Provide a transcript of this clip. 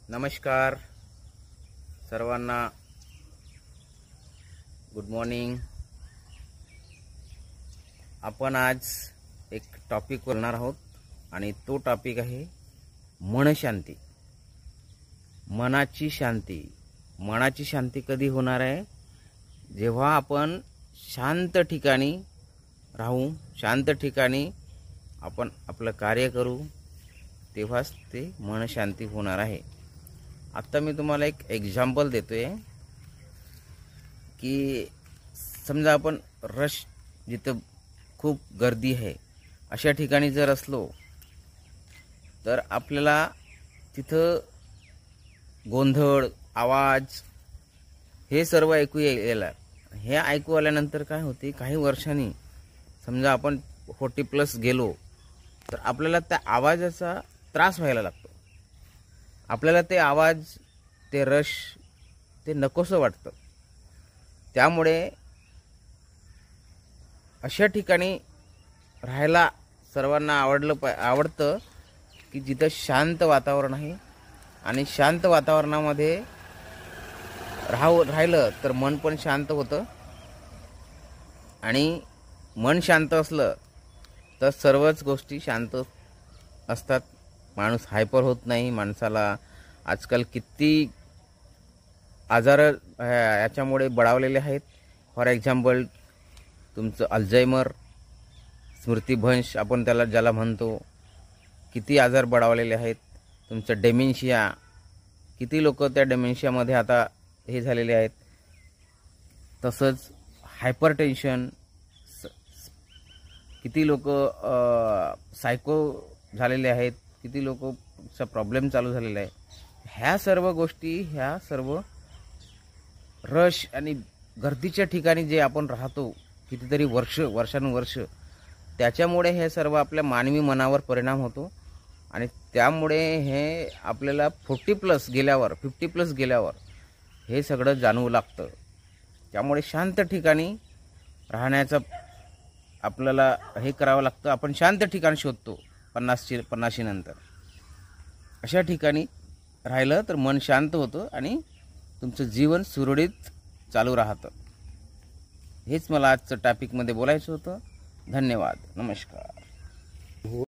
नमस्कार सर्वांना, good morning. आपण आज एक टॉपिक बोलणार आहोत आणि तो टॉपिक आहे मन शांती। मनाची शांती। मनाची शांती कधी होणार आहे? जेव्हा आपण शांत ठिकाणी राहू, शांत ठिकाणी आपण आपलं कार्य करू, तेव्हाच ते मन शांती होणार आहे। आता मी तुम्हाला एक एक्झाम्पल देतोय की समजा आपण रश जिथं खूप गर्दी आहे अशा ठिकाणी जर असलो तर आपल्याला तिथं गोंधळ, आवाज हे सर्व ऐकू येईल। हे ऐकू आल्यानंतर काय होते, काही वर्षांनी समजा आपण 40+ गेलो तर आपल्याला त्या आवाजाचा त्रास व्हायला लागतो। आपल्याला ते आवाज, ते रश, ते नकोसं वाटतं। त्यामुळे अशा ठिकाणी राहायला सर्वांना आवडतं की जिथं शांत वातावरण आहे आणि शांत वातावरणामध्ये राहिलं तर मन पण शांत होतं आणि मन शांत असलं तर सर्वच गोष्टी शांत असतात। माणूस हायपर होत नाही। माणसाला आजकाल किती आजार याच्यामुळे बळावलेले आहेत। फॉर एक्झाम्पल तुमचं अल्झायमर, स्मृतिभ्रंश आपण ज्याला म्हणतो, किती आजार बळावलेले आहेत। तुमचं डेमेन्शिया, किती लोक त्या डेमेन्शियामध्ये आता हे झालेले आहेत। तसंच हायपर टेन्शन, किती लोक सायको झालेले आहेत, किती लोकचा प्रॉब्लेम चालू झालेला आहे। ह्या सर्व गोष्टी, ह्या सर्व रश आणि गर्दीच्या ठिकाणी जे आपण राहतो कितीतरी वर्षानुवर्ष, त्याच्यामुळे हे सर्व आपल्या मानवी मनावर परिणाम होतो आणि त्यामुळे हे आपल्याला 40+ गेल्यावर, 50+ गेल्यावर हे सगळं जाणवू लागतं। त्यामुळे शांत ठिकाणी राहण्याचं आपल्याला हे करावं लागतं। आपण शांत ठिकाण शोधतो 50 नंतर। अशा ठिकाणी राहिलं तर मन शांत होतं आणि तुमचं जीवन सुरळीत चालू राहतं। हेच मला आजचं टॉपिकमध्ये बोलायचं होतं। धन्यवाद, नमस्कार।